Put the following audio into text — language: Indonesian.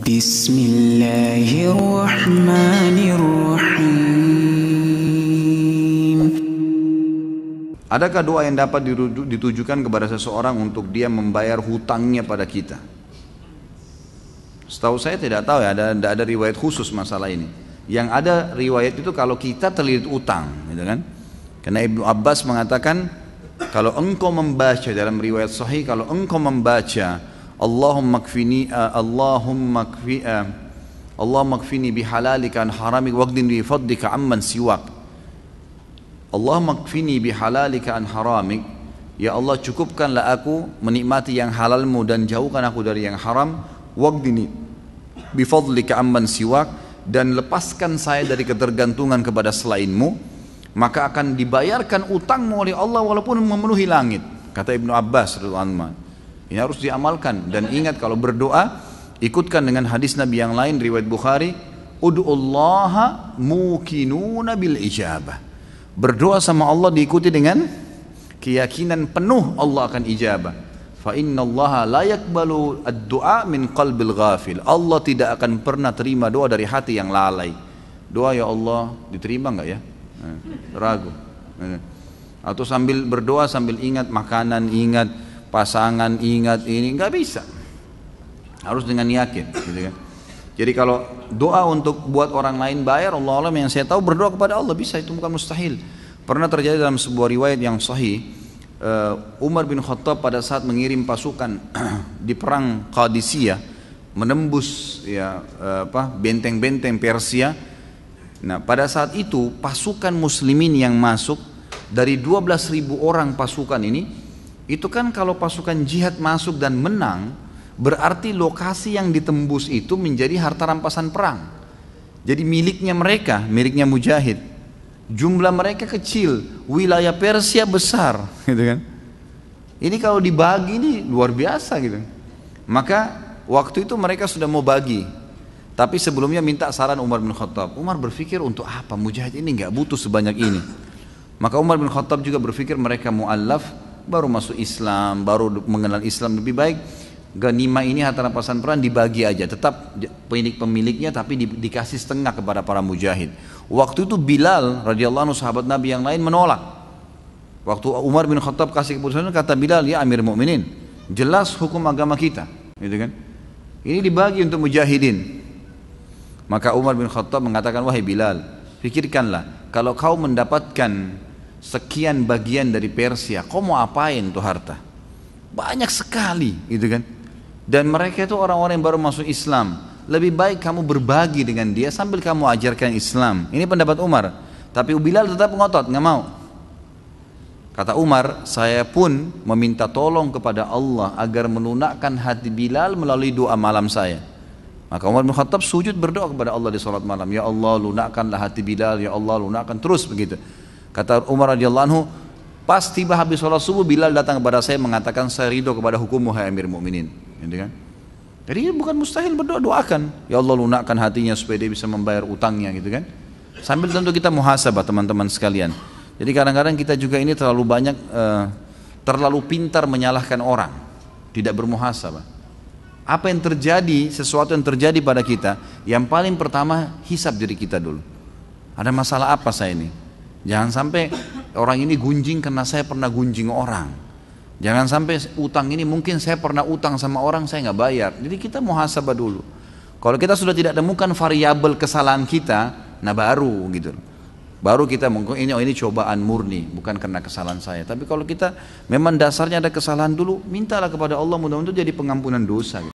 Bismillahirrahmanirrahim. Adakah doa yang dapat ditujukan kepada seseorang untuk dia membayar hutangnya pada kita? Setahu saya tidak tahu ya, ada riwayat khusus masalah ini. Yang ada riwayat itu kalau kita terlilit utang, gitu kan? Karena Ibnu Abbas mengatakan kalau engkau membaca dalam riwayat sahih, kalau engkau membaca Allahumma kfini bihalalika an haramik waqdin bi fadlika amman siwak. Allahumma kfini bihalalika an haramik, ya Allah cukupkanlah aku menikmati yang halalmu dan jauhkan aku dari yang haram. Waqdini bi fadlika amman siwak, dan lepaskan saya dari ketergantungan kepada selainmu, maka akan dibayarkan utangmu oleh Allah walaupun memenuhi langit. Kata Ibnu Abbas radhiyallahu anhu. Ini harus diamalkan, dan ingat kalau berdoa ikutkan dengan hadis Nabi yang lain riwayat Bukhari, ud'ullaha mukinuna bil ijabah. Berdoa sama Allah diikuti dengan keyakinan penuh Allah akan ijabah. Fa innallaha la yaqbalu ad-du'a min qalbil ghafil. Allah tidak akan pernah terima doa dari hati yang lalai. Doa ya Allah diterima enggak ya? Ragu. Atau sambil berdoa sambil ingat makanan, ingat pasangan, ingat ini, nggak bisa. Harus dengan yakin, gitu kan. Jadi kalau doa untuk buat orang lain bayar, Allah yang saya tahu berdoa kepada Allah bisa, itu bukan mustahil. Pernah terjadi dalam sebuah riwayat yang sahih, Umar bin Khattab pada saat mengirim pasukan di perang Qadisiyah, menembus benteng-benteng Persia. Nah, pada saat itu pasukan muslimin yang masuk dari 12.000 orang pasukan ini, itu kan kalau pasukan jihad masuk dan menang, berarti lokasi yang ditembus itu menjadi harta rampasan perang. Jadi miliknya mereka, miliknya mujahid. Jumlah mereka kecil, wilayah Persia besar, gitu kan. Ini kalau dibagi ini luar biasa gitu. Maka waktu itu mereka sudah mau bagi, tapi sebelumnya minta saran Umar bin Khattab. Umar berpikir untuk apa, mujahid ini nggak butuh sebanyak ini. Maka Umar bin Khattab juga berpikir mereka mu'allaf, baru masuk Islam, baru mengenal Islam, lebih baik ganimah ini harta rampasan perang dibagi aja, tetap pemiliknya tapi dikasih setengah kepada para mujahid. Waktu itu Bilal radhiyallahu anhu sahabat Nabi yang lain menolak. Waktu Umar bin Khattab kasih keputusan, kata Bilal, ya Amir Mu'minin, jelas hukum agama kita, gitu kan? Ini dibagi untuk mujahidin. Maka Umar bin Khattab mengatakan, wahai Bilal, pikirkanlah, kalau kau mendapatkan sekian bagian dari Persia, kau mau apain tuh harta? Banyak sekali, gitu kan? Dan mereka itu orang-orang yang baru masuk Islam. Lebih baik kamu berbagi dengan dia sambil kamu ajarkan Islam. Ini pendapat Umar. Tapi Bilal tetap ngotot, nggak mau. Kata Umar, saya pun meminta tolong kepada Allah agar melunakkan hati Bilal melalui doa malam saya. Maka Umar bin Khattab sujud berdoa kepada Allah di salat malam. Ya Allah, lunakkanlah hati Bilal. Ya Allah, lunakkan, terus begitu. Kata Umar radhiyallahu anhu, pas tiba habis sholat subuh, Bilal datang kepada saya mengatakan, saya ridho kepada hukummu hai Amir Mu'minin, gitu kan? Jadi bukan mustahil berdoa, doakan ya Allah lunakkan hatinya supaya dia bisa membayar utangnya, gitu kan? Sambil tentu kita muhasabah teman-teman sekalian. Jadi kadang-kadang kita juga ini terlalu banyak terlalu pintar menyalahkan orang, tidak bermuhasabah. Apa yang terjadi, sesuatu yang terjadi pada kita, yang paling pertama hisab diri kita dulu. Ada masalah apa saya ini? Jangan sampai orang ini gunjing karena saya pernah gunjing orang. Jangan sampai utang ini mungkin saya pernah utang sama orang, saya nggak bayar. Jadi kita muhasabah dulu. Kalau kita sudah tidak temukan variabel kesalahan kita, nah baru gitu. Baru kita mungkin ini cobaan murni, bukan karena kesalahan saya. Tapi kalau kita memang dasarnya ada kesalahan dulu, mintalah kepada Allah mudah-mudahan jadi pengampunan dosa.